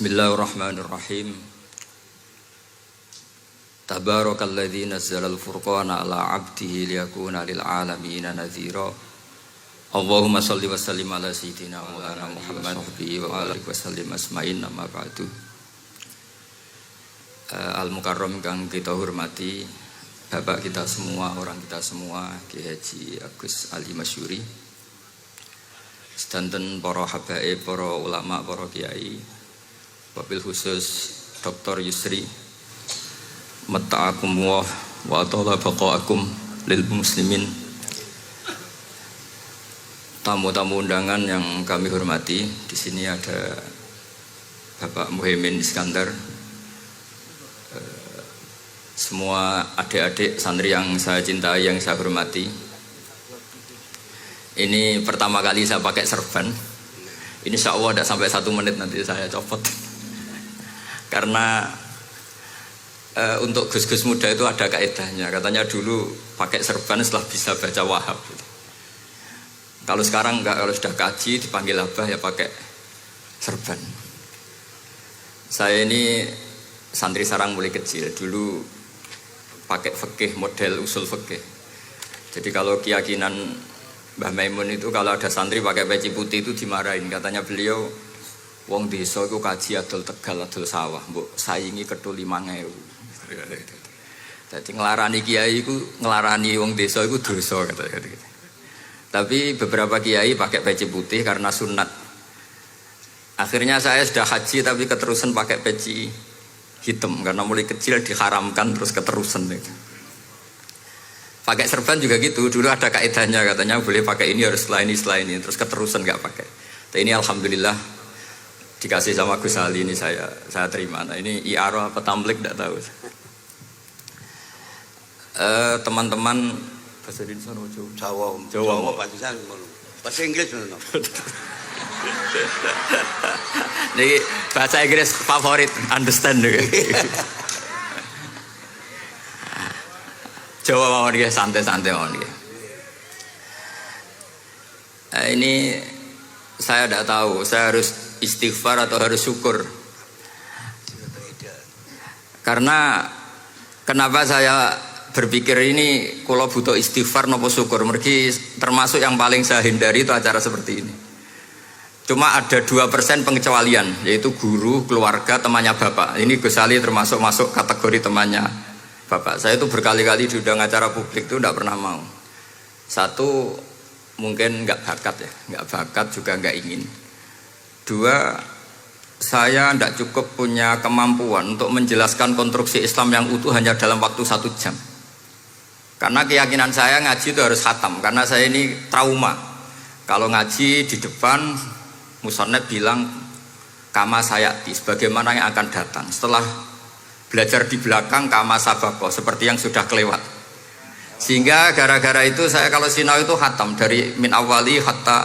Bismillahirrahmanirrahim. Tabarakalladzi nazzalal furqana ala 'abdihi liyakuna lil 'alamin nadhira. Allahumma shalli wa sallim ala sayyidina Maulana Muhammad wa ala alihi wasallim asma'in amma ba'du. Al-Mukarram kang kita hormati, Bapak kita semua, orang kita semua, Ki Haji Agus Ali Masyuri, sedanten para habaib, para ulama, para kiai, wabil khusus Dr. Yusri, matta'akum wa atala baqa'akum lil muslimin. Tamu-tamu undangan yang kami hormati, di sini ada Bapak Muhaimin Iskandar, semua adik-adik santri yang saya cintai, yang saya hormati. Ini pertama kali saya pakai serban. Insya Allah tidak sampai 1 menit nanti saya copot. Karena untuk gus-gus muda itu ada kaedahnya. Katanya dulu pakai serban setelah bisa baca Wahab. Kalau sekarang enggak, kalau sudah kaji dipanggil abah ya pakai serban. Saya ini santri sarang mulai kecil. Dulu pakai fikih, model usul fikih. Jadi kalau keyakinan Mbah Maimun itu kalau ada santri pakai peci putih itu dimarahin. Katanya beliau, wong desa iku kaji adol Tegal, adol sawah, mbok saingi kedul 5.000. Dadi nglarani kiai iku nglarani wong desa iku dosa kata-kata. Tapi beberapa kiai pakai peci putih karena sunat. Akhirnya saya sudah haji tapi keterusan pakai peci hitam karena mulai kecil diharamkan terus keterusan gitu. Pakai serban juga gitu, dulu ada kaedahnya katanya boleh pakai ini harus setelah ini terus keterusan nggak pakai. Tapi ini alhamdulillah dikasih sama Gus Ali, ini saya terima. Nah ini iaro apa tamblik tidak tahu. Teman-teman bahasa Indonesia Jawa bahasa Inggris no. Jadi bahasa Inggris favorit, understand deh. Jawa mawon nggih, santai-santai mawon nggih. Ini saya tidak tahu, saya harus istighfar atau harus syukur. Karena kenapa saya berpikir ini kalau butuh istighfar nopo syukur, mergi termasuk yang paling saya hindari itu acara seperti ini. Cuma ada 2% pengecualian, yaitu guru, keluarga, temannya bapak. Ini Gus Ali termasuk masuk kategori temannya bapak. Saya itu berkali-kali diundang acara publik itu tidak pernah mau. Satu, mungkin nggak bakat ya, nggak bakat juga nggak ingin. 2, saya tidak cukup punya kemampuan untuk menjelaskan konstruksi Islam yang utuh hanya dalam waktu 1 jam. Karena keyakinan saya ngaji itu harus khatam, karena saya ini trauma. Kalau ngaji di depan, musannaf bilang kama sayati, sebagaimana yang akan datang. Setelah belajar di belakang kama sabako, seperti yang sudah kelewat. Sehingga gara-gara itu saya kalau sinau itu khatam dari min awali hatta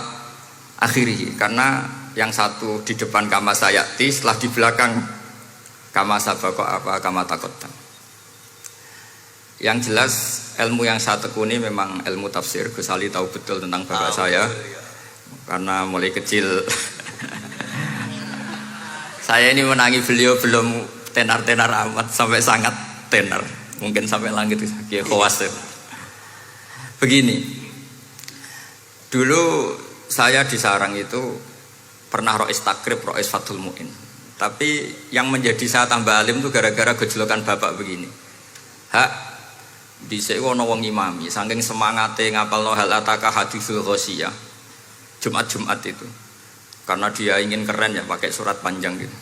akhiri. Karena yang satu di depan kama sayati, setelah di belakang kama sabako apa kama takotan. Yang jelas ilmu yang saya tekuni memang ilmu tafsir. Gus Ali tahu betul tentang bapak saya. Karena mulai kecil saya ini menangi beliau belum tenar-tenar amat, sampai sangat tenar, mungkin sampai langit kayak khawas. Begini, dulu saya di sarang itu pernah rois takrib, rois Fathul Mu'in. Tapi yang menjadi saya tambah alim itu gara-gara gejolokan bapak begini. Hak dhisik ana wong imami saking semangate ngapalno hal ataka hadisul ghasyiyah Jumat itu. Karena dia ingin keren ya pakai surat panjang gitu.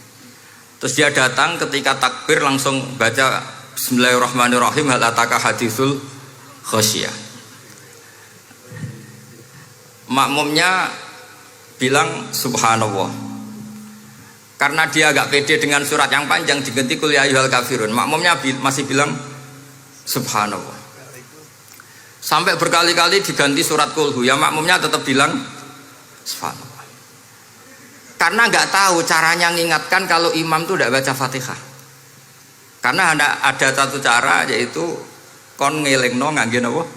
Terus dia datang ketika takbir langsung baca Bismillahirrahmanirrahim hal ataka hadisul ghasyiyah. Makmumnya bilang subhanallah. Karena dia agak pede dengan surat yang panjang diganti qul ya ayyuhal kafirun. Makmumnya masih bilang subhanallah. Sampai berkali-kali diganti surat kulhu, ya makmumnya tetap bilang subhanallah. Karena nggak tahu caranya mengingatkan kalau imam itu tidak baca Fatihah. Karena ada satu cara, yaitu kon ngelingno ngangge napa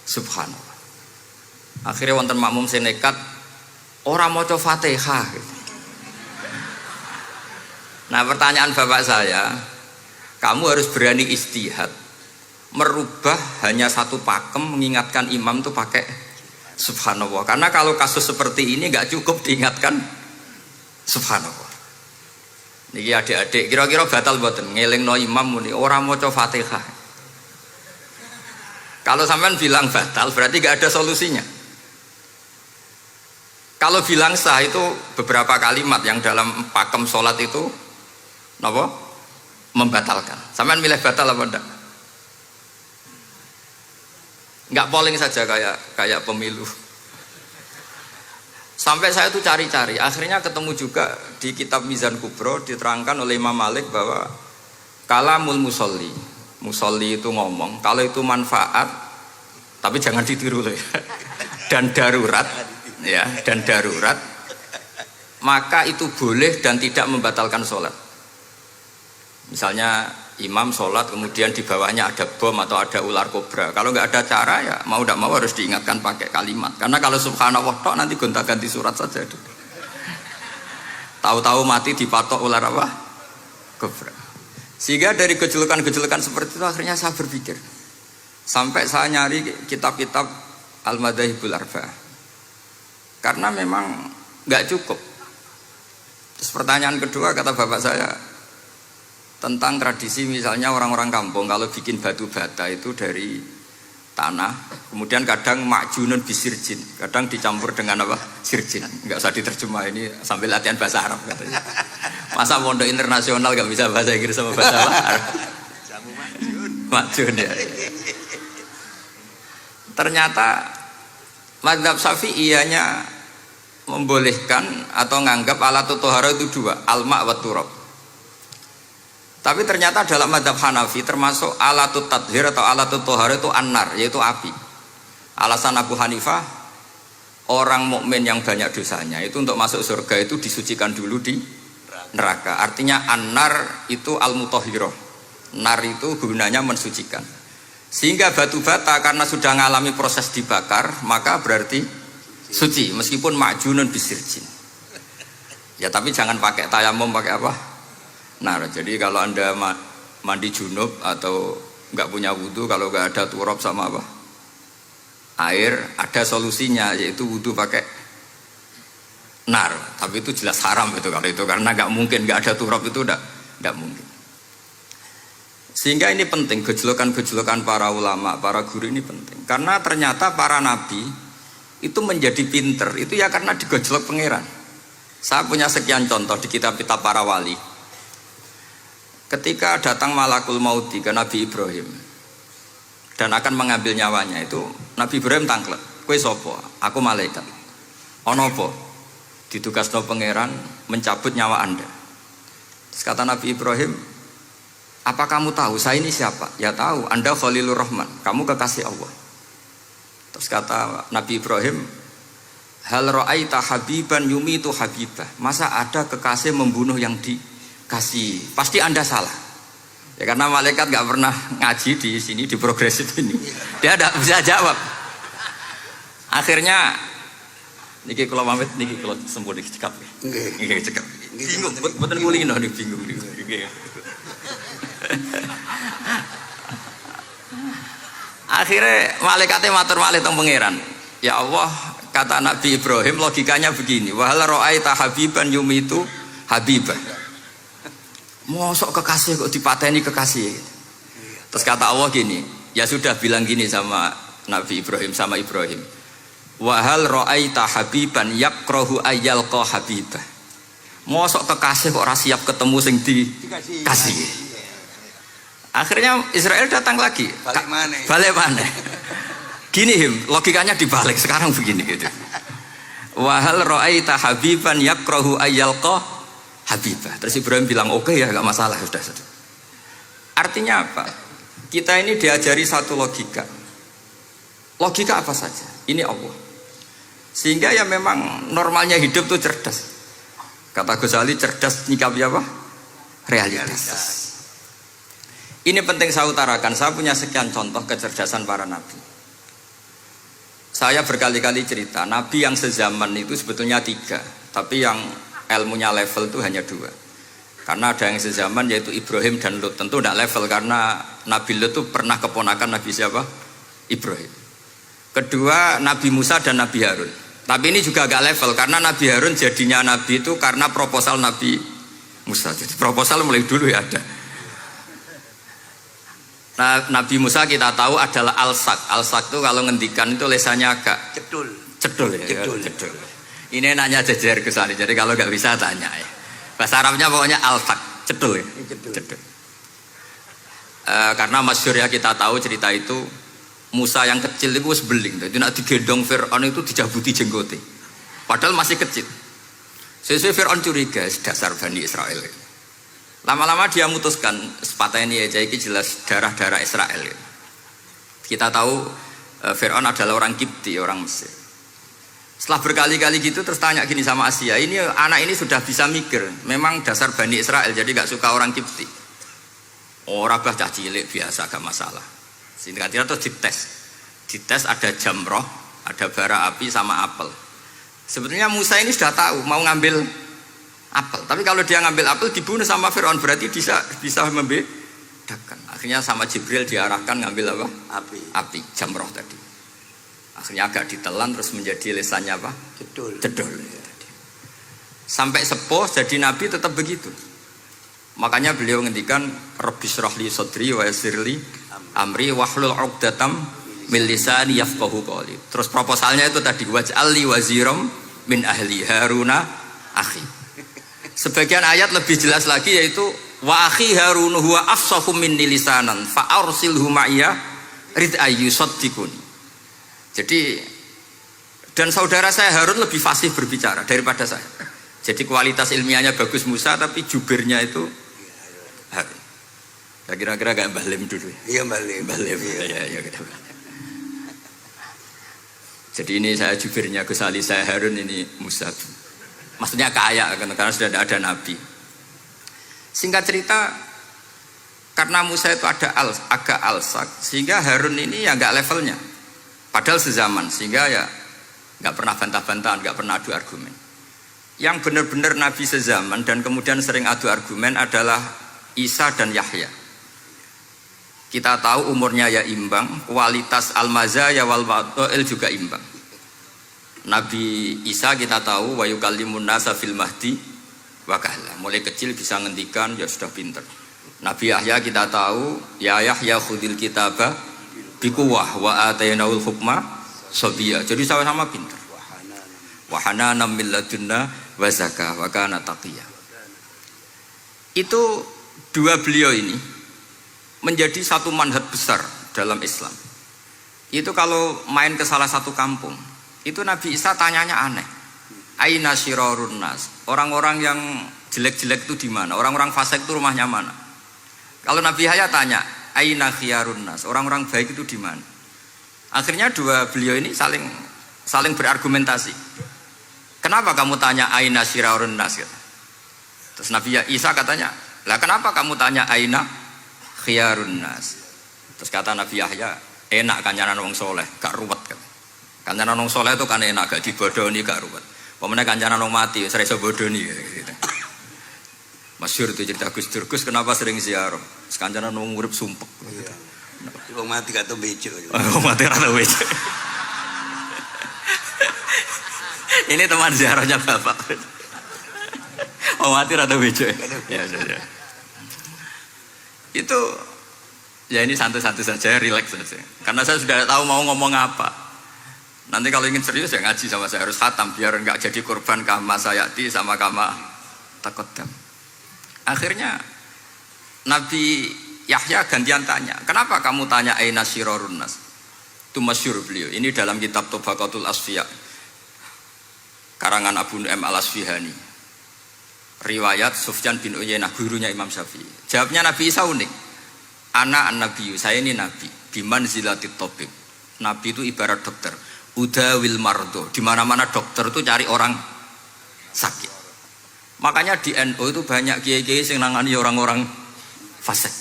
subhanallah. Akhirnya wonten makmum sing nekat ora maca Fatihah. Nah pertanyaan bapak saya, kamu harus berani istihad, merubah hanya satu pakem, mengingatkan imam tuh pakai subhanallah. Karena kalau kasus seperti ini nggak cukup diingatkan subhanallah. Niki adik-adik, kira-kira batal mboten ngelingno imam muni ora maca Fatihah. Kalau sampean bilang batal berarti nggak ada solusinya. Kalau bilang sah itu beberapa kalimat yang dalam pakem sholat itu napa? Membatalkan. Sampean milih batal apa enggak? Enggak polling saja kayak pemilu. Sampai saya tuh cari-cari, akhirnya ketemu juga di kitab Mizan Kubro diterangkan oleh Imam Malik bahwa kalamul musolli, musolli itu ngomong, kalau itu manfaat, tapi jangan ditiru loh ya, dan darurat, ya, dan darurat, maka itu boleh dan tidak membatalkan sholat. Misalnya imam sholat kemudian di bawahnya ada bom atau ada ular kobra, kalau nggak ada cara ya mau tidak mau harus diingatkan pakai kalimat, karena kalau subhanallah tok nanti gonta-ganti surat saja itu. Tahu-tahu mati dipatok ular apa? Kobra. Sehingga dari gejolokan-gejolokan seperti itu akhirnya saya berpikir, sampai saya nyari kitab-kitab Al-Madzhabul Arba'ah, karena memang nggak cukup. Terus pertanyaan kedua kata bapak saya tentang tradisi, misalnya orang-orang kampung kalau bikin batu bata itu dari tanah, kemudian kadang makjunun bisirjin, kadang dicampur dengan apa? Sirjin. Nggak usah diterjemah, ini sambil latihan bahasa Arab katanya. Masa pondok internasional nggak bisa bahasa Inggris sama bahasa Arab? Makjun ya. Ternyata mazhab Syafi'iyahnya membolehkan atau nganggap alat tohara itu dua, alma wa turab. Tapi ternyata dalam mazhab Hanafi termasuk alatut tadhir atau alatut tohar itu an-nar, yaitu api. Alasan Abu Hanifah, orang mukmin yang banyak dosanya itu untuk masuk surga itu disucikan dulu di neraka. Artinya an-nar itu al-mutahhirah. Nar itu gunanya mensucikan. Sehingga batu bata karena sudah mengalami proses dibakar, maka berarti suci meskipun ma'junun bisirjin. Ya tapi jangan pakai tayamum, pakai apa? Nah, jadi kalau anda mandi junub atau nggak punya wudhu, kalau nggak ada turab sama apa air, ada solusinya yaitu wudhu pakai nar. Tapi itu jelas haram itu kalau itu, karena nggak mungkin nggak ada turab, itu nggak mungkin. Sehingga ini penting, gejolokan-gejolokan para ulama, para guru ini penting, karena ternyata para nabi itu menjadi pinter itu ya karena digojlok pangeran. Saya punya sekian contoh di kitab-kitab para wali. Ketika datang malakul mauti ke Nabi Ibrahim dan akan mengambil nyawanya, itu Nabi Ibrahim tangklek, kowe sapa? Aku malaikat. Ono apa? Ditugasno pangeran mencabut nyawa Anda. Terus kata Nabi Ibrahim, apa kamu tahu saya ini siapa? Ya tahu, Anda Khalilur Rahman, kamu kekasih Allah. Terus kata Nabi Ibrahim, hal ra'aita habiban yumitu habibah, masa ada kekasih membunuh yang dikasih? Pasti Anda salah. Ya karena malaikat gak pernah ngaji di sini, di progresif ini, dia tidak bisa jawab. Akhirnya niki kalau pamit, niki kalau sembuh niki cekap, niki cekap, bingung, betul nguling nih, bingung nih. Akhirnya malaikatnya matur malih teng pangeran. Ya Allah, kata Nabi Ibrahim logikanya begini, wahal ra'aita habiban yumitu habibah. Mosok kekasih kok dipateni kekasih. Terus kata Allah gini, ya sudah bilang gini sama Nabi Ibrahim, sama Ibrahim. Wahal ra'aita habiban yakrahu ayyalqa habibah. Mosok kekasih kok ora siap ketemu sing dikasih. Akhirnya Israel datang lagi. Balik mana? Gini logikanya dibalik sekarang begini gitu. Wahal ra'aita habiban yakrahu ayyalqa habibah. Terus Ibrahim bilang oke ya, gak masalah, sudah. Artinya apa? Kita ini diajari satu logika. Logika apa saja? Ini Allah. Sehingga ya memang normalnya hidup tuh cerdas. Kata Ghazali, cerdas nyikapi apa? Realitas. Ini penting saya utarakan. Saya punya sekian contoh kecerdasan para nabi. Saya berkali-kali cerita, nabi yang sezaman itu sebetulnya 3, tapi yang ilmunya level itu hanya 2. Karena ada yang sezaman yaitu Ibrahim dan Lut. Tentu tidak level karena Nabi Lut itu pernah keponakan Nabi siapa? Ibrahim. Kedua Nabi Musa dan Nabi Harun. Tapi ini juga agak level karena Nabi Harun jadinya Nabi itu karena proposal Nabi Musa. Jadi proposal mulai dulu ya ada. Nah, Nabi Musa kita tahu adalah al-sak. Al-sak itu kalau ngendikan itu lesannya agak cedul ya. Cedul. Ini nanya jejer ke sana. Jadi kalau nggak bisa tanya ya. Bahasa Arabnya pokoknya al-sak, cedul ya. Cedul. Karena masyhur ya kita tahu cerita itu Musa yang kecil itu sebeling. Jadi nak digendong Fir'aun itu dijabuti jenggote. Padahal masih kecil. Sesuai Fir'aun curiga dasar Bani Israel. Lama-lama dia memutuskan sepatah ini aja ini jelas darah-darah Israel. Kita tahu Fir'aun adalah orang Kipti, orang Mesir. Setelah berkali-kali gitu terus tanya gini sama Asia, ini anak ini sudah bisa mikir, memang dasar Bani Israel jadi gak suka orang Kipti. Orang bah cah cilik biasa gak masalah. Singkat terus dites ada jamroh, ada bara api sama apel. Sebetulnya Musa ini sudah tahu mau ngambil apel, tapi kalau dia ngambil apel dibunuh sama Fir'aun berarti bisa membedakan. Akhirnya sama Jibril diarahkan ngambil apa? Api jamroh tadi. Akhirnya agak ditelan terus menjadi lesannya apa? Cedul. Sampai sepuh jadi nabi tetap begitu. Makanya beliau ngendikan Rabbi shrah li sadri wa yassir li amri wahlul 'uqdatam min lisani yafqahu qawli. Terus proposalnya itu tadi waj'al li waziram min ahli Haruna akhi. Sebagian ayat lebih jelas lagi yaitu wa akhi Harun huwa afsahu minni lisanan fa arsilhu ma'iyya rid ayyusaddiquni. Jadi dan saudara saya Harun lebih fasih berbicara daripada saya. Jadi kualitas ilmiahnya bagus Musa tapi jubirnya itu Harun. Ya kira-kira kayak Mbah Lim dulu. Iya Mbah Lim. Ya kita. Jadi ini saya jubirnya Gus Ali, saya Harun, ini Musa. Maksudnya kaya karena sudah tidak ada nabi. Singkat cerita karena Musa itu agak alsak sehingga Harun ini ya nggak levelnya. Padahal sezaman sehingga ya nggak pernah bantah-bantahan, nggak pernah adu argumen. Yang benar-benar nabi sezaman dan kemudian sering adu argumen adalah Isa dan Yahya. Kita tahu umurnya ya imbang, kualitas al-mazaya wal wa'il juga imbang. Nabi Isa kita tahu wa yukallimun nasa fil mahdi wa kahla. Mulai kecil bisa ngendikan ya sudah pinter. Nabi Yahya kita tahu ya Yahya khudil kitaba biquwah wa atainaul hukma sabiyya. Jadi sama-sama pinter. Wa hananan min ladunna wa zakah wa kana taqiyya. Itu dua beliau ini menjadi satu manhaj besar dalam Islam. Itu kalau main ke salah satu kampung, itu Nabi Isa tanyanya aneh. Aina syirarun nas? Orang-orang yang jelek-jelek itu di mana? Orang-orang fasik itu rumahnya mana? Kalau Nabi Yahya tanya, aina khiyarun nas? Orang-orang baik itu di mana? Akhirnya dua beliau ini saling berargumentasi. Kenapa kamu tanya aina syirarun nas? Terus Nabi Isa katanya, lah kenapa kamu tanya aina khiyarun nas? Terus kata Nabi Yahya, enak kancanan wong soleh, gak ruwet kan. Kancanan wong soleh itu kan enak, gak dibodoni, gak ruwet. Pemene kancanan wong mati, sering bodoni gitu. Masyhur itu cerita Gus Dur, Gus kenapa sering ziarah? Kancanan wong urip sumpek. Iya. Wong mati gak tau bejo. Wong mati gak tau bejo. Ini teman ziarahnya Bapak. Wong mati gak tau bejo. Ya. Itu ya ini santai-santai saja, rileks saja. Karena saya sudah tahu mau ngomong apa. Nanti kalau ingin serius ya ngaji sama saya, harus khatam biar enggak jadi korban kama sayati sama kama takodam. Akhirnya Nabi Yahya gantian tanya, kenapa kamu tanya aina syirarun nas? Itu masyhur beliau. Ini dalam kitab Tabaqatul Asfiya karangan Abu Nu'aim al-Asfihani. Riwayat Sufyan bin Uyainah, gurunya Imam Syafi'i. Jawabnya Nabi Isa unik. Ana an-nabiyyu, saya ini nabi. Biman zilatit tabib. Nabi itu ibarat dokter. Udawil mardo. Di mana-mana dokter itu cari orang sakit. Makanya di NU itu banyak kiai-kiai yang nangani orang-orang fasik.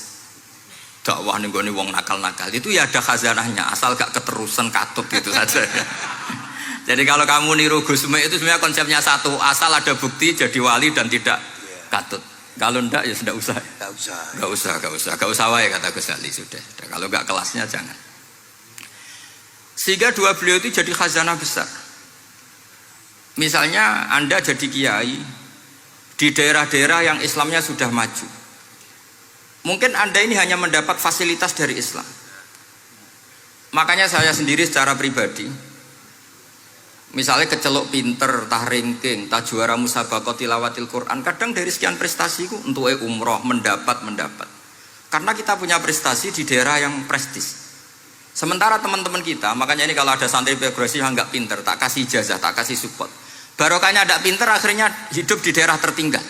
Dakwah nih wong nakal-nakal. Itu ya ada khazanahnya. Asal gak keterusan katut gitu saja. Jadi kalau kamu niru Gusme itu sebenarnya konsepnya satu, asal ada bukti jadi wali dan tidak katut. Kalau ndak ya sudah usah. Gak usah wae kata Gus Ali sudah. Kalau nggak kelasnya jangan. Sehingga dua beliau itu jadi khazanah besar. Misalnya Anda jadi kiai di daerah-daerah yang Islamnya sudah maju. Mungkin Anda ini hanya mendapat fasilitas dari Islam. Makanya saya sendiri secara pribadi, misalnya kecelok pinter, tah ranking, tah juara musabaqah tilawatil Quran, kadang dari sekian prestasiku untuk umroh mendapat. Karena kita punya prestasi di daerah yang prestis. Sementara teman-teman kita, makanya ini kalau ada santri progresif yang nggak pinter, tak kasih ijazah, tak kasih support. Barokahnya tidak pinter, akhirnya hidup di daerah tertinggal.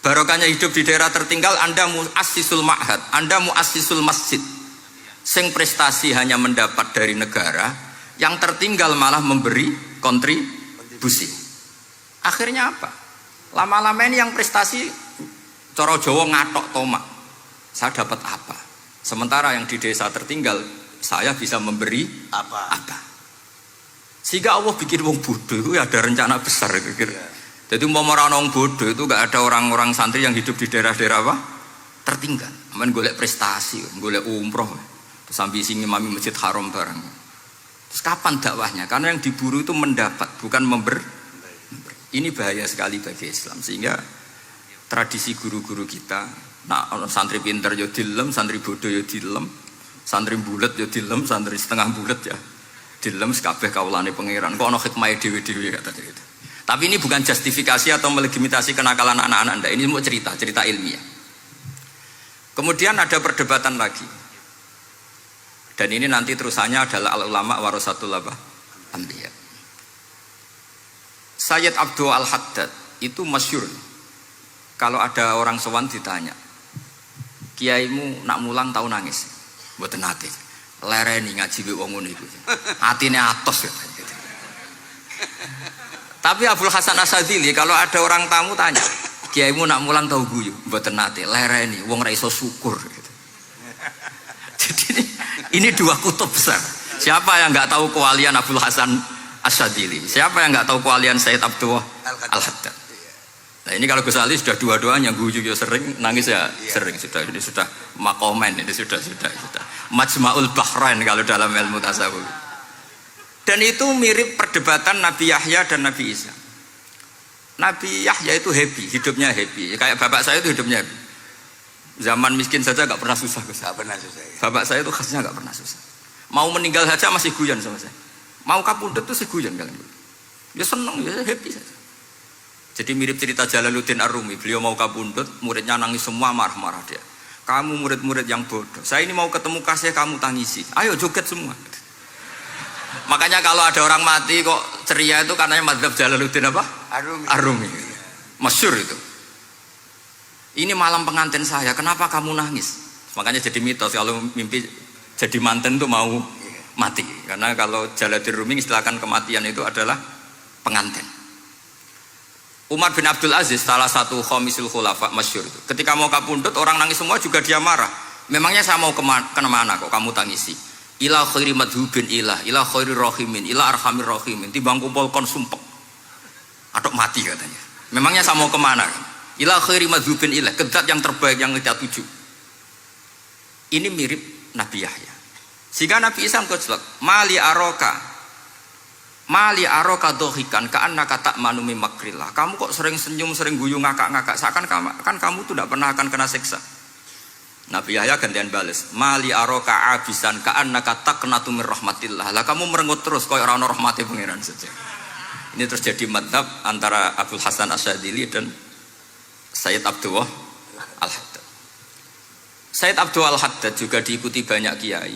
Barokahnya hidup di daerah tertinggal, Anda muassisul ma'had, Anda muassisul masjid. Sing prestasi hanya mendapat dari negara, yang tertinggal malah memberi kontribusi. Akhirnya apa? Lama-lama ini yang prestasi coro Jawa ngatok tomak. Saya dapat apa? Sementara yang di desa tertinggal, saya bisa memberi apa? Sehingga Allah bikin wong bodoh itu ada rencana besar gitu. Jadi mau orang bodoh itu gak ada orang-orang santri yang hidup di daerah-daerah apa? Tertinggal. Aman golek prestasi, golek umroh, terus ambisi ngimami masjid haram bareng. Terus kapan dakwahnya? Karena yang diburu itu mendapat, bukan memberi. Ini bahaya sekali bagi Islam. Sehingga tradisi guru-guru kita, nah santri pinter yo dilem, santri bodoh yo dilem, santri bulet yo dilem, santri setengah bulet ya dilem sekabeh kaulane pangeran. Kok ana hikmahe dhewe-dhewe kata itu. Tapi ini bukan justifikasi atau melegitimasi kenakalan anak-anak Anda. Ini mau cerita ilmiah. Kemudian ada perdebatan lagi. Dan ini nanti terusannya adalah al-ulama warasatul anbiya. Sayyid Abdul Al-Haddad itu masyhur. Kalau ada orang sowan ditanya, "Kiaimu nak mulang tau nangis?" Mboten nate. Lereni ngaji wong ngono iku. Atine atos gitu. Tapi Abdul Hasan Asyadzili kalau ada orang tamu tanya, "Kiaimu nak mulang tau guyu?" Mboten nate. Lereni wong ra iso syukur gitu. Jadi ini dua kutub besar. Siapa yang enggak tahu kewalian Abdul Hasan Asyadzili? Siapa yang enggak tahu kewalian Sayyid Abdul Al-Haddad? Nah ini kalau Gus Ali sudah dua-duanya, guyu ya sering, nangis ya sering, sudah ini sudah makomen, ini sudah Majma'ul Bahrain kalau dalam ilmu tasawuf. Dan itu mirip perdebatan Nabi Yahya dan Nabi Isa. Nabi Yahya itu happy, hidupnya happy. Kayak bapak saya itu hidupnya happy. Zaman miskin saja gak pernah susah. Gak pernah susah. Ya. Bapak saya itu khasnya gak pernah susah. Mau meninggal saja masih guyon sama saya. Mau kapundhut tuh sih guyon kalian. Ya seneng, ya happy saja. Jadi mirip cerita Jalaluddin Ar-Rumi. Beliau mau kapundhut, muridnya nangis semua, marah-marah dia. Kamu murid-murid yang bodoh. Saya ini mau ketemu kasih kamu tangisi. Ayo joget semua. Makanya kalau ada orang mati kok ceria itu karena madzhab Jalaluddin apa? Ar-Rumi. Masyhur itu. Ini malam pengantin saya, kenapa kamu nangis? Makanya jadi mitos kalau mimpi jadi manten tuh mau mati. Karena kalau Jalaluddin Rumi istilahkan kematian itu adalah pengantin. Umar bin Abdul Aziz, salah satu khomisul khulafa masyhur itu. Ketika mau kapundhut orang nangis semua juga dia marah. Memangnya saya mau kemana kok kamu tangisi? Ila khairi madhubin ila khairi rahimin, ila arhamir rahimin. Timbang kumpul kon sumpek. Atok mati katanya. Memangnya saya mau kemana? Ila khairi madhubin ila, ke zat yang terbaik yang kita tuju. Ini mirip Nabi Yahya. Sehingga Nabi Isa ngejlek, Mali aroka dohikan ka'annaka ta'manu min makrillah. Kamu kok sering senyum, sering guyu, ngakak-ngakak. Seakan kan kamu tuh tidak pernah akan kena siksa. Nabi Yahya gantian balas, Mali aroka abisan ka'annaka taqnatu min rahmatillah. Lah kamu merengut terus koyo ora ono rahmate pangeran saja. Ini terus jadi madhab antara Abdul Hasan Asyadzili dan Sayyid Abdul Al-Haddad. Sayyid Abdul Al-Haddad juga diikuti banyak kiai.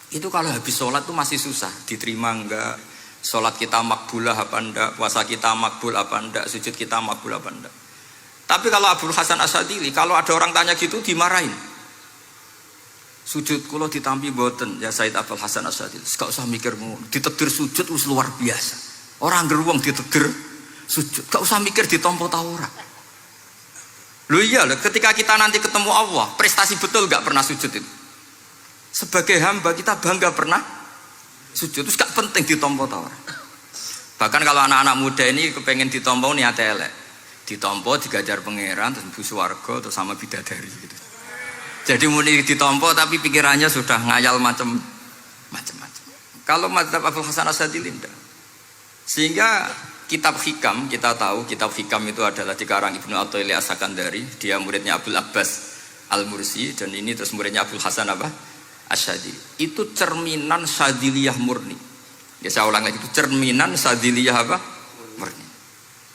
Itu kalau habis sholat tuh masih susah, diterima enggak? Sholat kita makbulah apa enggak, puasa kita makbul apa enggak, sujud kita makbul apa enggak. Tapi kalau Abdul Hasan Asyadzili, kalau ada orang tanya gitu dimarahin. Sujud kalau ditampi boten, ya Sayyid Abdul Hasan Asyadzili, gak usah mikirmu, ditegur sujud us luar biasa. Orang geruang ditegur sujud, gak usah mikir ditompo ta ora. Loh iya, ketika kita nanti ketemu Allah, prestasi betul gak pernah sujud itu. Sebagai hamba kita bangga pernah sujud, itu gak penting ditompo ta ora. Bahkan kalau anak-anak muda ini kepengen ditompo niate elek, Ditampa digajar pangeran terus mlebu swarga terus sama bidadari gitu. Jadi muni ditampa tapi pikirannya sudah ngayal macam-macam. Kalau mazhab Abul Hasan Asyadzili tidak. Sehingga kitab hikam kita tahu kitab hikam itu adalah dikarang Ibnu Athaillah As-Sakandari, dia muridnya Abdul Abbas Al-Mursi dan ini terus muridnya Abul Hasan Asyadzili. Itu cerminan Syadziliyah murni. Ya saya ulang lagi itu cerminan Syadziliyah murni.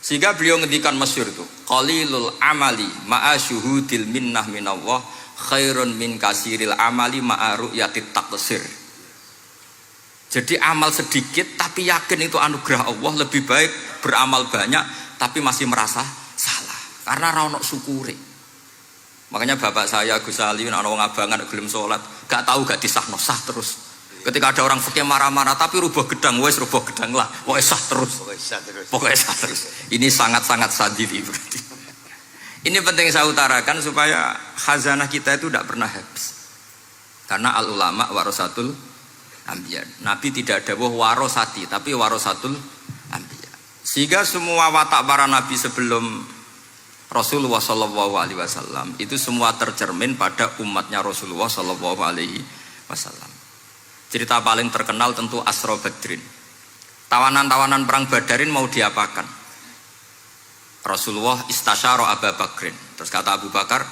Sehingga beliau ngendikan masyhur itu, qalilul amali ma'a syuhudil minnah minallah khairun min kasiril amali ma'a ru'yatit taqsir. Jadi amal sedikit tapi yakin itu anugerah Allah, lebih baik beramal banyak tapi masih merasa salah karena ra ono syukure. Makanya bapak saya Gus Ali ana wong abangan gelem salat, gak tahu gak disahno sah terus. Ketika ada orang fikih marah-marah tapi rubah gedang, wes rubah gedang lah, pokoknya sah terus. Pokoknya sah terus. Ini sangat-sangat sadili berarti. Ini penting saya utarakan supaya khazanah kita itu tidak pernah habis. Karena al ulama warasatul anbiya. Nabi tidak ada warosati, tapi warasatul anbiya. Sehingga semua watak para nabi sebelum Rasulullah Shallallahu Alaihi Wasallam itu semua tercermin pada umatnya Rasulullah Shallallahu Alaihi Wasallam. Cerita paling terkenal tentu Asra Badrin. Tawanan-tawanan perang Badarin mau diapakan? Rasulullah istasyara Abu Bakrin. Terus kata Abu Bakar,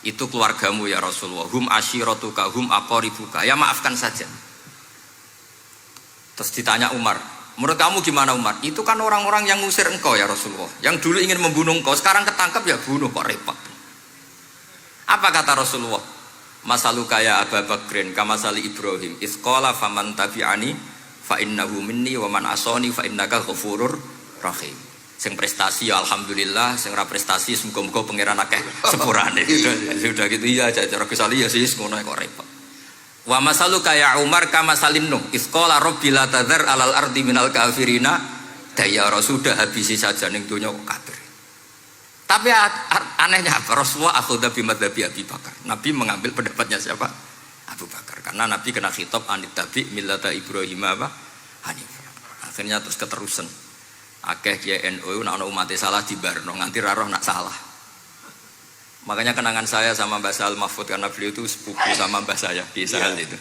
itu keluargamu ya Rasulullah. Hum asyiratuka, hum aqaribuka. Ya maafkan saja. Terus ditanya Umar, menurut kamu gimana Umar? Itu kan orang-orang yang ngusir engkau ya Rasulullah. Yang dulu ingin membunuh engkau, sekarang ketangkap ya bunuh, kok repot. Apa kata Rasulullah? Masaluka ya Abu Bakrin kamasali Ibrahim isqala faman tabi'ani fa innahu minni wa man asani fa innaka ghafurur rahim. Sing prestasi ya alhamdulillah, sing ora prestasi semoga-moga pangeran akeh sepurane. Sudah gitu iya aja cara Gus Ali ya sih ngono kok repot. Wa masaluka ya Umar kamasalin nuh isqala rabbil la tadzar alal ardi minal kafirina dayara, sudah habisi saja ning donya kok kafir. Tapi anehnya apa? Rasulullah akhudha bimadhabi Abi Bakar. Nabi mengambil pendapatnya siapa? Abu Bakar. Karena Nabi kena khitab anit tabi millata Ibrahim hanifah. Akhirnya terus keterusan. Akeh kiai NU nek ana umat salah dibarno nganti ra roh nak salah. Makanya kenangan saya sama Mbah Sal Mahfud karena beliau itu sepupu sama Mbah saya di Sahal itu.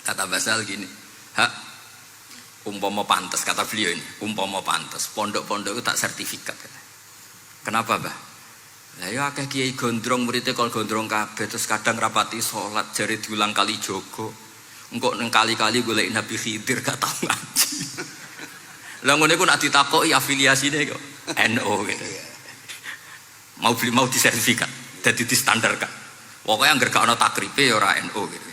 Kata Mbah Sal gini, "Hak umpama pantes," kata beliau ini, "umpama pantes, pondok-pondok itu tak sertifikat." Kenapa Mbah? Lah ya akeh kiai gondrong muridnya kalau gondrong kabeh terus kadang rapati sholat jari diulang kali jogo. Engkok neng kali-kali golek Nabi Khidir gak tau ngaji. Lah ngene ku nak ditakoki afiliasine kok NU gitu. Mau disertifikat, dadi distandarkan. Pokoknya anggar gak ana takribe ya ora NU gitu.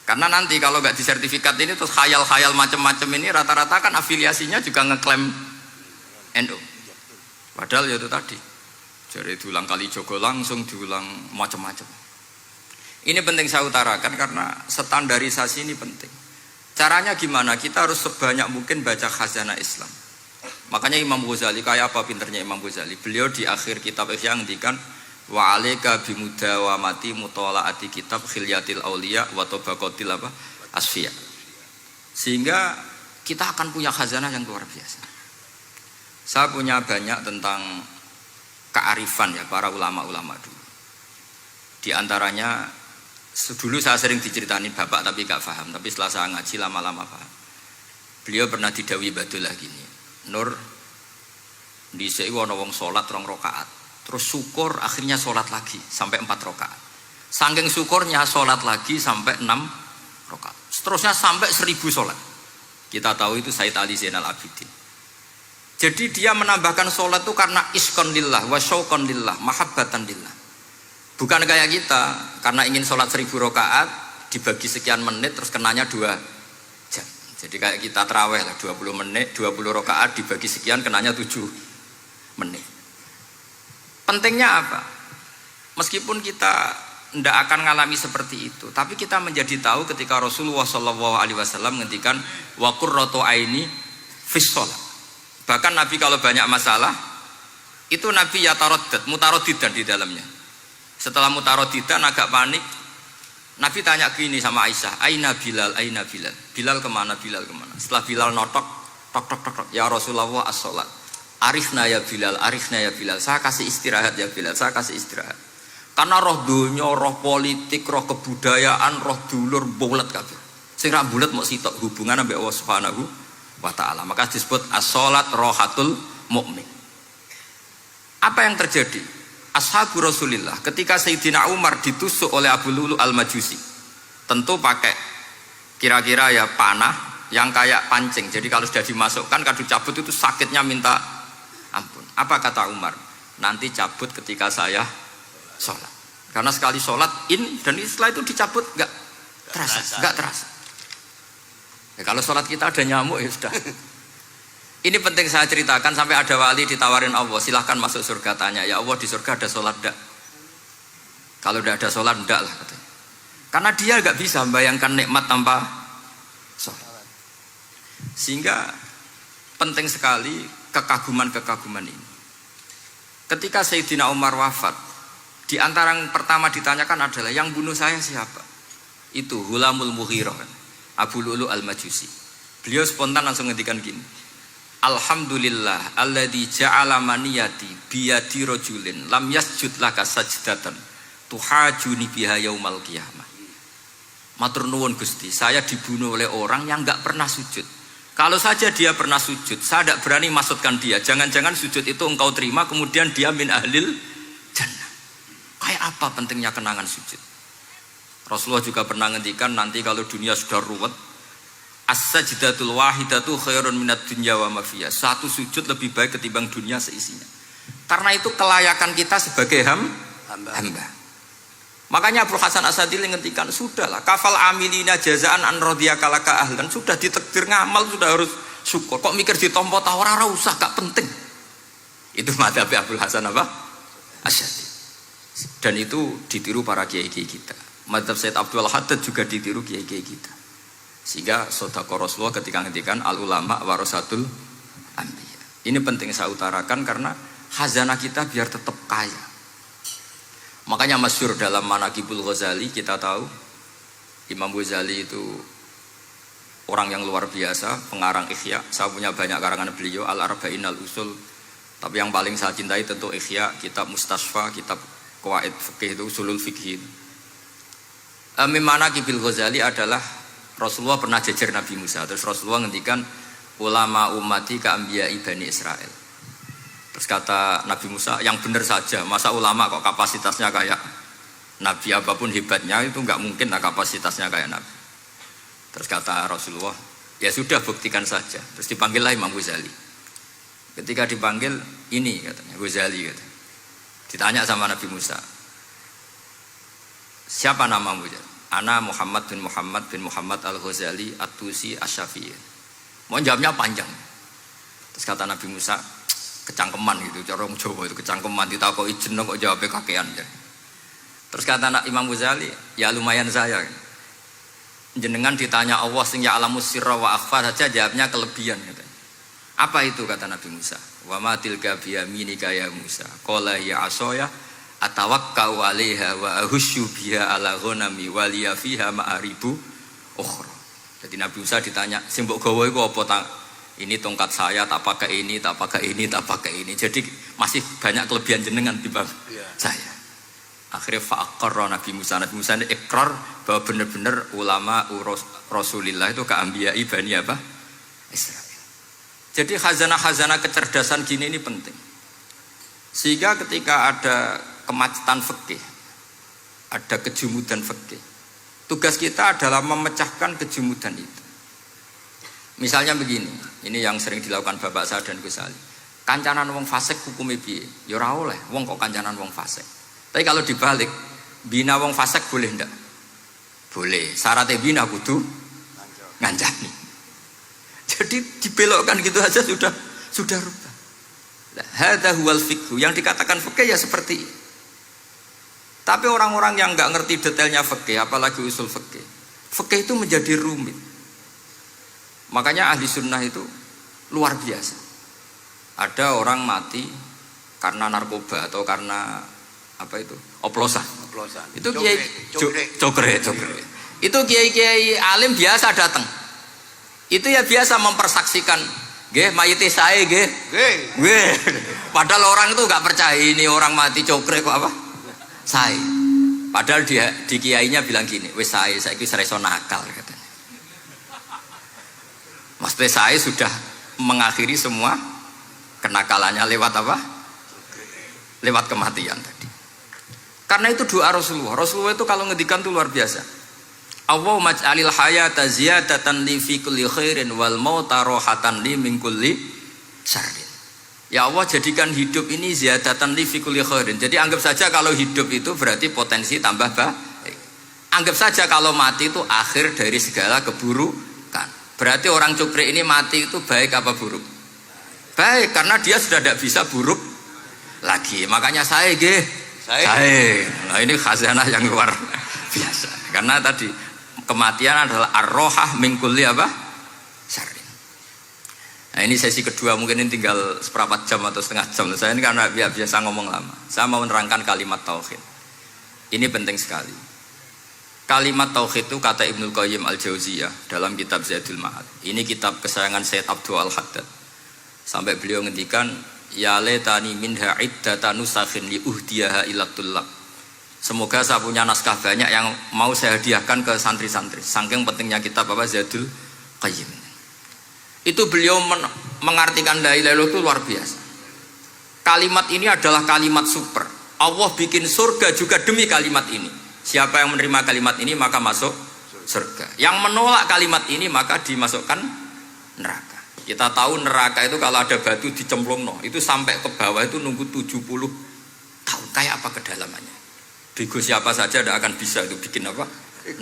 Karena nanti kalau gak disertifikat ini terus khayal-khayal macam-macam ini rata-rata kan afiliasinya juga ngeklaim NU. Padahal ya itu tadi, jadi diulang kali jogo langsung diulang macam-macam. Ini penting saya utarakan karena standarisasi ini penting. Caranya gimana? Kita harus sebanyak mungkin baca khazanah Islam. Makanya Imam Ghazali, kayak apa pinternya Imam Ghazali? Beliau di akhir kitab Ihya ngendikan wa alaika bimudawamati mutalaati kitab khilyatil auliya wa tabaqatil asfiya. Sehingga kita akan punya khazanah yang luar biasa. Saya punya banyak tentang kearifan ya para ulama-ulama dulu. Di antaranya dulu saya sering diceritain bapak tapi gak paham, tapi setelah saya ngaji lama-lama paham. Beliau pernah didawi Badullah gini, Nur dhisik ana wong salat 2 rakaat, terus syukur akhirnya salat lagi sampai 4 rakaat. Saking syukurnya salat lagi sampai 6 rakaat. Seterusnya sampai 1000 salat. Kita tahu itu Said Ali Zainal Abidin. Jadi dia menambahkan sholat itu karena iskon lillah, wa syauqon lillah, mahabbatan lillah. Bukan kayak kita, karena ingin sholat 1000 rakaat dibagi sekian menit terus kenanya 2 jam. Jadi kayak kita terawih lah 20 menit, 20 rakaat dibagi sekian kenanya 7 menit. Pentingnya apa? Meskipun kita tidak akan mengalami seperti itu, tapi kita menjadi tahu ketika Rasulullah SAW menghentikan wa qurratu aini fis shalah. Bahkan Nabi kalau banyak masalah itu Nabi yataradad, mutaraddidan di dalamnya. Setelah mutaraddidan agak panik, Nabi tanya gini sama Aisyah, aina Bilal, aina Bilal. Bilal kemana, Bilal kemana? Setelah Bilal notok, tok tok tok, ya Rasulullah as-sholat. Arifna ya Bilal, arifna ya Bilal. Saya kasih istirahat ya Bilal, saya kasih istirahat. Karena roh dunya, roh politik, roh kebudayaan, roh dulur bulet kabeh. Sing ra bulet mok sitok hubungan ambek Allah Subhanahu wa taala. Maka disebut as-shalat rohatul mukmin. Apa yang terjadi? Ashabu Rasulillah ketika Sayyidina Umar ditusuk oleh Abu Lulu al-Majusi, tentu pakai kira-kira ya panah yang kayak pancing. Jadi kalau sudah dimasukkan kadu cabut itu sakitnya minta ampun. Apa kata Umar? Nanti cabut ketika saya sholat. Karena sekali sholat dan setelah itu dicabut nggak terasa. Ya, kalau sholat kita ada nyamuk ya sudah. Ini penting saya ceritakan sampai ada wali ditawarin Allah, silahkan masuk surga, tanya ya Allah di surga ada sholat enggak? Kalau tidak ada sholat enggak lah katanya. Karena dia nggak bisa membayangkan nikmat tanpa sholat. Sehingga penting sekali kekaguman ini. Ketika Sayyidina Umar wafat, di antara yang pertama ditanyakan adalah yang bunuh saya siapa? Itu Hulamul Mughirah, Abu Lu'lu al-Majusi. Beliau spontan langsung ngendikan gini, Alhamdulillah alladzi ja'ala maniyati biyadi rajulin lam yasjud laka sajdatan tuhajuni biha yaumal qiyamah. Matur nuwun Gusti, saya dibunuh oleh orang yang enggak pernah sujud. Kalau saja dia pernah sujud, saya tidak berani maksudkan dia. Jangan-jangan sujud itu engkau terima kemudian dia min ahlil jannah. Kayak apa pentingnya kenangan sujud? Rasulullah juga pernah ngendikan nanti kalau dunia sudah ruwet, as-sajdatul wahidatu khairun minad dunya wa ma fiha. Satu sujud lebih baik ketimbang dunia seisinya. Karena itu kelayakan kita sebagai hamba. Makanya Abu Hasan Asadili ngendikan, sudahlah kafal amilina jazaan an radiyaka laka ahlan. Sudah ditakdir ngamal sudah harus syukur. Kok mikir ditompo ta ora usah, gak penting. Itu madzhab Abu Hasan apa? Asyadili. Dan itu ditiru para kiai-kiai kita. Madzhab Said Abdul Haddad juga ditiru kiai-kiai kita. Sehingga sedekah Rasulullah ketika ngendikan al ulama warasatul anbiya. Ini penting saya utarakan karena khazanah kita biar tetap kaya. Makanya masyhur dalam Manaqibul Ghazali kita tahu Imam Ghazali itu orang yang luar biasa, pengarang Ihya. Saya punya banyak karangan beliau, Al-Arba'in Al-Usul. Tapi yang paling saya cintai tentu Ihya, kitab Mustasfa, kitab Qawaid Fikih itu Usulul Fikih. Manaqibul Ghazali adalah Rasulullah pernah jejer Nabi Musa. Terus Rasulullah ngendikan ulama ummati ka anbiya'i Bani Israel. Terus kata Nabi Musa, yang benar saja, masa ulama kok kapasitasnya kayak Nabi, apapun hebatnya itu nggak mungkin lah kapasitasnya kayak Nabi. Terus kata Rasulullah, ya sudah buktikan saja. Terus dipanggillah Imam Ghazali. Ketika dipanggil, ini katanya Ghazali katanya. Ditanya sama Nabi Musa, siapa namamu? Ana Muhammad bin Muhammad al-Ghazali at-Tusi asy-Syafi'i. Mau jawabnya panjang. Terus kata Nabi Musa, kecangkeman gitu, cara orang Jawa itu kecangkeman, ditakoki jeneng kok jawabnya kakean ya. Terus kata Imam Ghazali, ya lumayan saya. Jenengan ditanya Allah sing ya'lamus sirra wa akhfa saja jawabnya kelebihan katanya. Apa itu kata Nabi Musa? Wa ma tilka bi yaminika ya Musa. Qala ya asaya atawakkau 'alaiha wa ahusyu biha ala ghanami wa liya fiha ma'aribu ukhra. Jadi Nabi Musa ditanya, sing mbok gawa iku apa ta? Ini tongkat saya, tak pakai ini, tak pakai ini, tak pakai ini. Jadi masih banyak kelebihan jenengan di bawah saya. Akhirnya fa'aqarra Nabi Musa ini ikrar bahwa benar-benar ulama Rasulillah itu keambiai Bani apa? Israel. Jadi khazanah-khazanah kecerdasan gini ini penting. Sehingga ketika ada kemacetan fikih, ada kejumudan fikih, tugas kita adalah memecahkan kejumudan itu. Misalnya begini, ini yang sering dilakukan bapak saya dan Gus Ali. Kancanan wong fasik hukumnya piye? Ya ora oleh, wong kok kancanan wong fasik. Tapi kalau dibalik, bina wong fasik boleh ndak? Boleh. Syaratnya bina kudu ngancani. Jadi dibelokkan gitu aja sudah rubah. Hadza huwal fiqh. Yang dikatakan fikih ya seperti ini. Tapi orang-orang yang enggak ngerti detailnya fikih, apalagi usul fikih. Fikih itu menjadi rumit. Makanya ahli sunnah itu luar biasa. Ada orang mati karena narkoba atau karena apa itu? Oplosan. Itu kiai cokre. Itu kiai-kiai alim biasa datang. Itu ya biasa mempersaksikan Nggih, mayite sae nggih. Nggih. Padahal orang itu enggak percaya ini orang mati cokre kok apa? Sae. Padahal dia di kiainya bilang gini, wis sae saiki wis iso nakal katanya. Maksudnya sae sudah mengakhiri semua kenakalannya lewat apa? Lewat kematian tadi. Karena itu doa Rasulullah. Rasulullah itu kalau ngedikan itu luar biasa. Allahumma ij'alil hayata ziyadatan li fi kulli khairin wal mauta rohatan li min kulli syarrin. Ya Allah, jadikan hidup ini ziyadatan li fi kulli khairin. Jadi anggap saja kalau hidup itu berarti potensi tambah baik. Anggap saja kalau mati itu akhir dari segala keburukan. Berarti orang cukri ini mati itu baik apa buruk? Baik, karena dia sudah tidak bisa buruk lagi. Makanya saya nah ini khazanah yang luar biasa. Karena tadi kematian adalah ar-rohah min kulli apa? Syarrin. Nah ini sesi kedua, mungkin ini tinggal seperempat jam atau setengah jam. Saya ini karena biasa ngomong lama. Saya mau menerangkan kalimat tauhid. Ini penting sekali. Kalimat tauhid itu kata Ibnul Qayyim Al-Jauziyah dalam kitab Zadul Ma'ad. Ini kitab kesayangan Sayyid Abdul Al-Haddad. Sampai beliau ngendikan, ya letani minha iddatan nusakhin li uhdiyaha ila tullab. Semoga saya punya naskah banyak yang mau saya hadiahkan ke santri-santri. Saking pentingnya kitab apa Zadul Qayyim. Itu beliau mengartikan la ilaha illallah itu luar biasa. Kalimat ini adalah kalimat super. Allah bikin surga juga demi kalimat ini. Siapa yang menerima kalimat ini maka masuk surga. Yang menolak kalimat ini maka dimasukkan neraka. Kita tahu neraka itu kalau ada batu dicemplung itu sampai ke bawah itu nunggu 70 tahun. Kayak apa kedalamannya? Bego siapa saja tidak akan bisa itu bikin apa?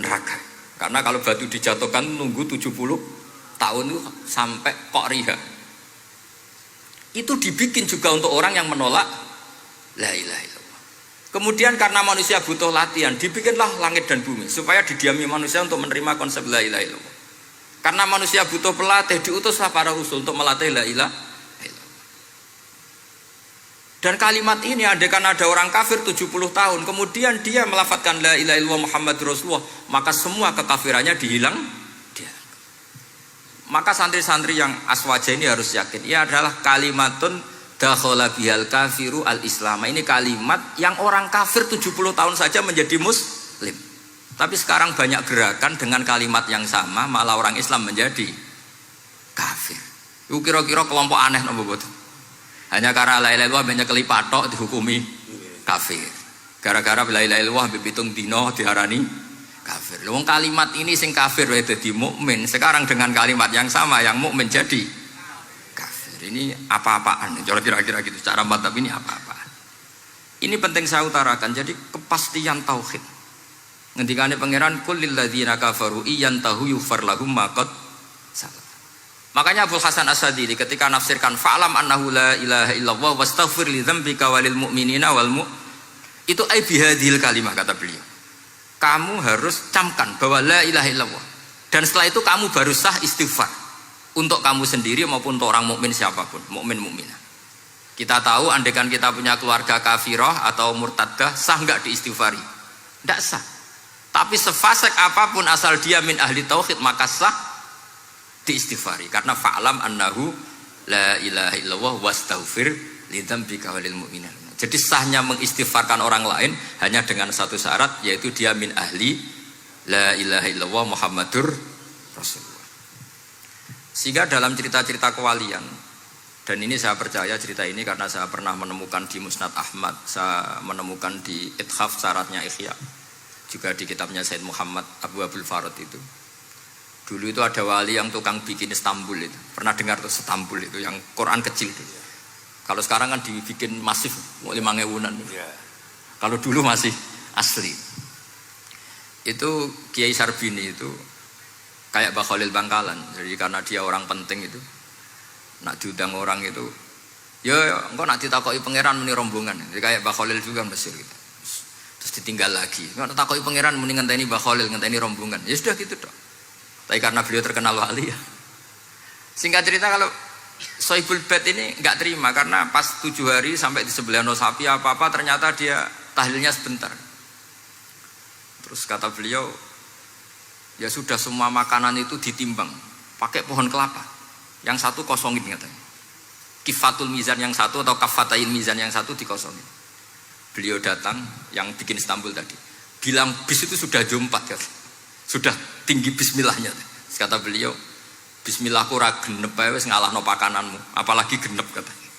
Neraka. Karena kalau batu dijatuhkan nunggu 70 tahun itu sampai kok riha. Itu dibikin juga untuk orang yang menolak la ilaha illallah. Kemudian karena manusia butuh latihan, dibikinlah langit dan bumi supaya didiami manusia untuk menerima konsep la ilaha illallah. Karena manusia butuh pelatih, diutuslah para rasul untuk melatih la ilaha illallah. Dan kalimat ini andaikan ada orang kafir 70 tahun, kemudian dia melafadzkan la ilaha illallah Muhammadur Rasulullah, maka semua kekafirannya dihilang. Maka santri-santri yang aswaja ini harus yakin, ia adalah kalimatun dakhala bihal kafiru al-islam. Ini kalimat yang orang kafir 70 tahun saja menjadi muslim. Tapi sekarang banyak gerakan dengan kalimat yang sama malah orang Islam menjadi kafir. Itu kira-kira kelompok aneh nopo boten. Hanya karena la ilaha illallah banyak kelipat tok dihukumi kafir. Gara-gara la ilaha illallah pitung dino diarani kafir. Wong kalimat ini sing kafir wae dadi mukmin. Sekarang dengan kalimat yang sama yang mukmin jadi kafir. Ini apa-apaan? Kira-kira gitu. Cara madzhab ini apa-apaan? Ini penting saya utarakan. Jadi kepastian tauhid. Ngendikane pangeran kul lil ladzina kafaru iyantahu yughfar lahum ma qad salaf. Makanya Abu Hasan As-Sadili ketika nafsirkan fa'lam annahu la ilaha illallah wastaghfir li dzambika walil mu'minina wal itu ai bihadhil kalimah kata beliau. Kamu harus camkan bahwa la ilaha illallah dan setelah itu kamu baru sah istighfar untuk kamu sendiri maupun untuk orang mukmin siapapun, mukmin mukminah. Kita tahu andaikan kita punya keluarga kafirah atau murtadah sah enggak diistighfari? Enggak sah. Tapi sefasik apapun asal dia min ahli tauhid maka sah diistighfari karena fa'lam annahu la ilaha illallah wastaghfir lidzambika walil mu'minin. Jadi sahnya mengistighfarkan orang lain hanya dengan satu syarat yaitu dia min ahli la ilaha illallah Muhammadur Rasulullah. Sehingga dalam cerita-cerita kewalian, dan ini saya percaya cerita ini karena saya pernah menemukan di Musnad Ahmad, saya menemukan di Ithaf syaratnya Ihya, juga di kitabnya Said Muhammad Abu Abdul Farad itu. Dulu itu ada wali yang tukang bikin Istanbul itu. Pernah dengar tuh Istanbul itu yang Quran kecil itu. Kalau sekarang kan dibikin masif, mau 5.000-an. Ya. Kalau dulu masih asli. Itu Kiai Sarbini itu kayak Mbah Khalil Bangkalan. Jadi karena dia orang penting itu, nak diundang orang itu, ya engkau nak ditakoki pangeran muni rombongan. Jadi kayak Mbah Khalil juga Mesir gitu. Terus ditinggal lagi. Engkau takoki pangeran muni ngenteni Mbah Khalil, ngenteni rombongan. Ya sudah gitu dong. Tapi karena beliau terkenal wali ya. Singkat cerita kalau Sohibul Bait ini nggak terima karena pas 7 hari sampai di sebelah sapi apa-apa ternyata dia tahlilnya sebentar. Terus kata beliau, ya sudah semua makanan itu ditimbang pakai pohon kelapa. yang satu kosongin katanya. Kifatul mizan yang satu atau kafatain mizan yang satu dikosongin. Beliau datang yang bikin Istanbul tadi, bilang bis itu sudah jumpat ya, sudah tinggi bismillahnya. Kata beliau, bismillahku ra genep ae wis ngalahno pakananmu, apalagi genep katanya.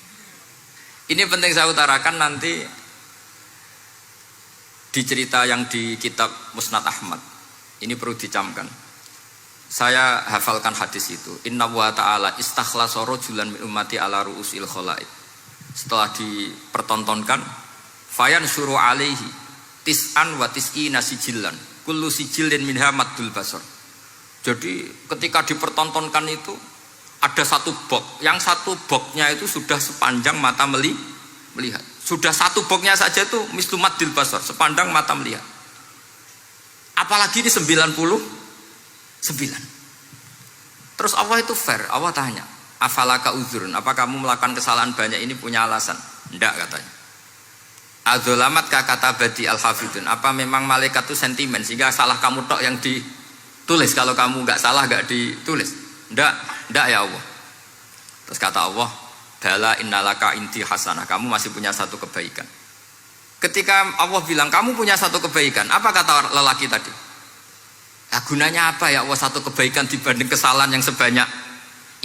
Ini penting saya utarakan nanti di cerita yang di kitab Musnad Ahmad. Ini perlu dicamkan. Saya hafalkan hadis itu. Inna wa ta'ala istakhlasa rajulan min ummati ala ru'usil khalaik. Setelah dipertontonkan, fayan suruh alaihi tis'an wa tis'ina sijillan. Kullu sijillin minha maddul basar. Jadi ketika dipertontonkan itu ada satu box. Yang satu boxnya itu sudah sepanjang mata melihat. Sudah satu boxnya saja itu mislu maddil basar, sepandang mata melihat. Apalagi ini 99. Terus Allah itu fair, Allah tanya, afalaka uzurun, apa kamu melakukan kesalahan banyak ini punya alasan? Enggak katanya. Adzolamat kata badi al-hafidun, apa memang malaikat itu sentimen sehingga salah kamu tok yang ditulis, kalau kamu enggak salah enggak ditulis? Enggak ya Allah. Terus kata Allah, bala innalaka inti hasanah, kamu masih punya satu kebaikan. Ketika Allah bilang kamu punya satu kebaikan, apa kata lelaki tadi? Nah, gunanya apa ya Allah satu kebaikan dibanding kesalahan yang sebanyak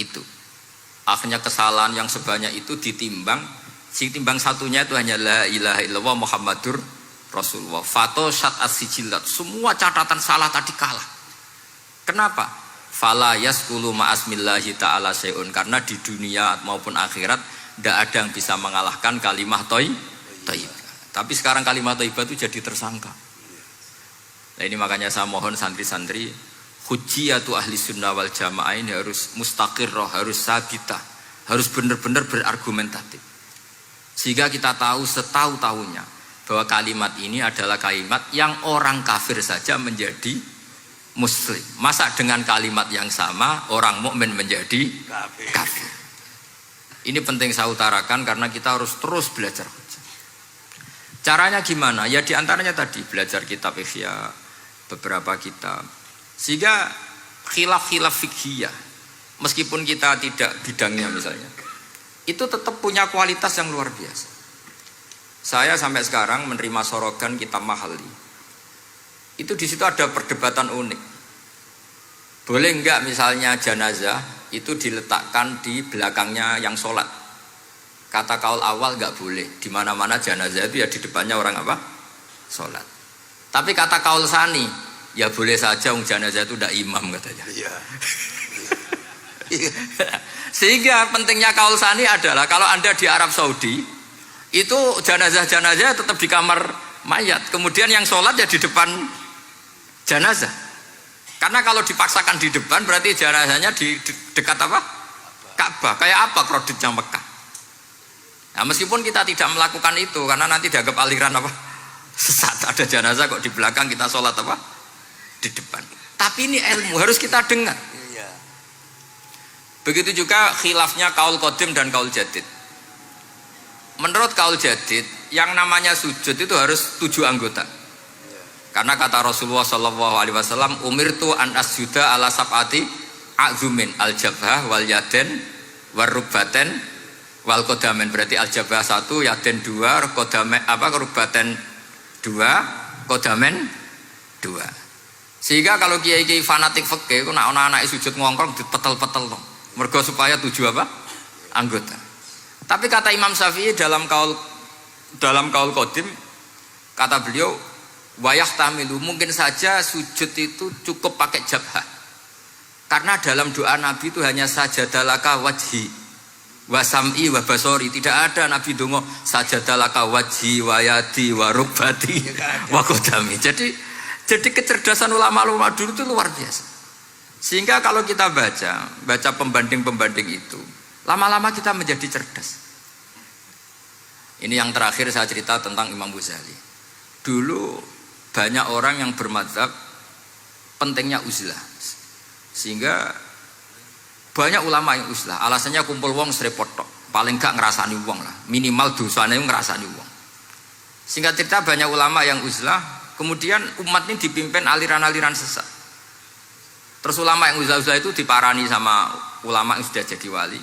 itu? Akhirnya kesalahan yang sebanyak itu ditimbang, si timbang satunya itu hanya la ilaha illallah Muhammadur Rasulullah. Fatoshat as-sijilat, semua catatan salah tadi kalah. Kenapa? Fala yaskulu ma'asmillahi ta'ala syai'un, karena di dunia maupun akhirat tidak ada yang bisa mengalahkan kalimah thayyibah. Tapi sekarang kalimah thayyibah itu jadi tersangka. Nah ini makanya saya mohon santri-santri, hujjiyatu ahli sunnah wal jamaah ini harus mustaqirroh, harus sabitah, harus benar-benar berargumentatif. Sehingga kita tahu setahu-tahunya bahwa kalimat ini adalah kalimat yang orang kafir saja menjadi muslim. Masa dengan kalimat yang sama orang mukmin menjadi kafir. Ini penting saya utarakan karena kita harus terus belajar. Caranya gimana? Ya diantaranya tadi belajar kitab Ihya, beberapa kitab, sehingga khilaf-khilaf fikhiyah meskipun kita tidak bidangnya misalnya, itu tetap punya kualitas yang luar biasa. Saya sampai sekarang menerima sorogan kitab Mahalli, itu di situ ada perdebatan unik. Boleh enggak misalnya jenazah itu diletakkan di belakangnya yang sholat? Kata kaul awal enggak boleh, di mana-mana jenazah itu ya di depannya orang apa? Sholat. Tapi kata kaul sani, ya boleh saja jenazah itu tidak imam katanya. Iya. Sehingga pentingnya kaul sani adalah kalau Anda di Arab Saudi, itu jenazah-jenazah tetap di kamar mayat. Kemudian yang sholat ya di depan jenazah. Karena kalau dipaksakan di depan berarti jenazahnya di dekat apa? Ka'bah. Kayak apa kreditnya Mekah. Nah meskipun kita tidak melakukan itu karena nanti dianggap aliran apa? Sesat, ada jenazah kok di belakang kita sholat apa? Di depan. Tapi ini ilmu harus kita dengar. Begitu juga khilafnya kaul qadim dan kaul jadid. Menurut kaul jadid, yang namanya sujud itu harus 7 anggota. Karena kata Rasulullah SAW, umirtu an asjuda ala sab'ati a'zumin al-jabhah wal yaden wal rubbaten wal kodamen. Berarti al-jabhah 1, yaden 2, kodamen rubbaten 2, kodamen 2. Sehingga kalau kiai-kiai fanatik fikih itu nak anak-anak sujud ngongkrong dipetel-petel dong. Mergo supaya 7 apa? Anggota. Tapi kata Imam Syafi'i dalam kaul qadim, kata beliau wayah tamilu, mungkin saja sujud itu cukup pakai jabhah. Karena dalam doa Nabi itu hanya sajadalaka wajhi wa sam'i wa basori, tidak ada Nabi dongo sajadalaka wajhi wa yadi wa rubbati wa qadami. Jadi kecerdasan ulama-ulama dulu itu luar biasa. Sehingga kalau kita baca pembanding-pembanding itu, lama-lama kita menjadi cerdas. Ini yang terakhir saya cerita tentang Imam Ghazali. Dulu banyak orang yang bermadzhab pentingnya uzlah. Sehingga banyak ulama yang uzlah. Alasannya kumpul wong serepot tok. Paling gak ngerasani wong lah. Minimal dosanya ngerasani wong. Sehingga cerita banyak ulama yang uzlah. Kemudian umat ini dipimpin aliran-aliran sesat. Terus ulama yang uzlah-uzlah itu diparani sama ulama yang sudah jadi wali.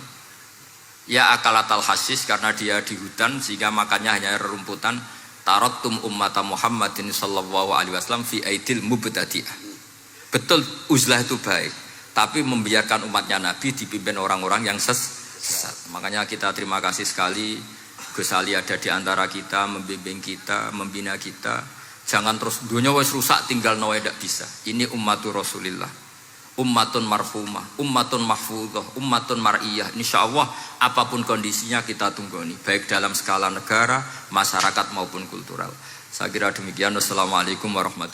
Ya akalatal hasis, karena dia di hutan sehingga makannya hanya rerumputan. Taraktum ummata Muhammadin sallallahu alaihi wasallam fi aidil mubtadi'ah. Betul uzlah itu baik, tapi membiarkan umatnya Nabi dipimpin orang-orang yang sesat. Makanya kita terima kasih sekali Gus Ali ada di antara kita, membimbing kita, membina kita. Jangan terus dunia wis rusak tinggal nawa tidak bisa. Ini ummatur Rasulillah. Ummatun marhumah, ummatun mahfudhah, ummatun mar'iyah. Insyaallah apapun kondisinya kita tunggoni, baik dalam skala negara, masyarakat maupun kultural. Saya kira demikian. Wassalamualaikum warahmatullahi wabarakatuh.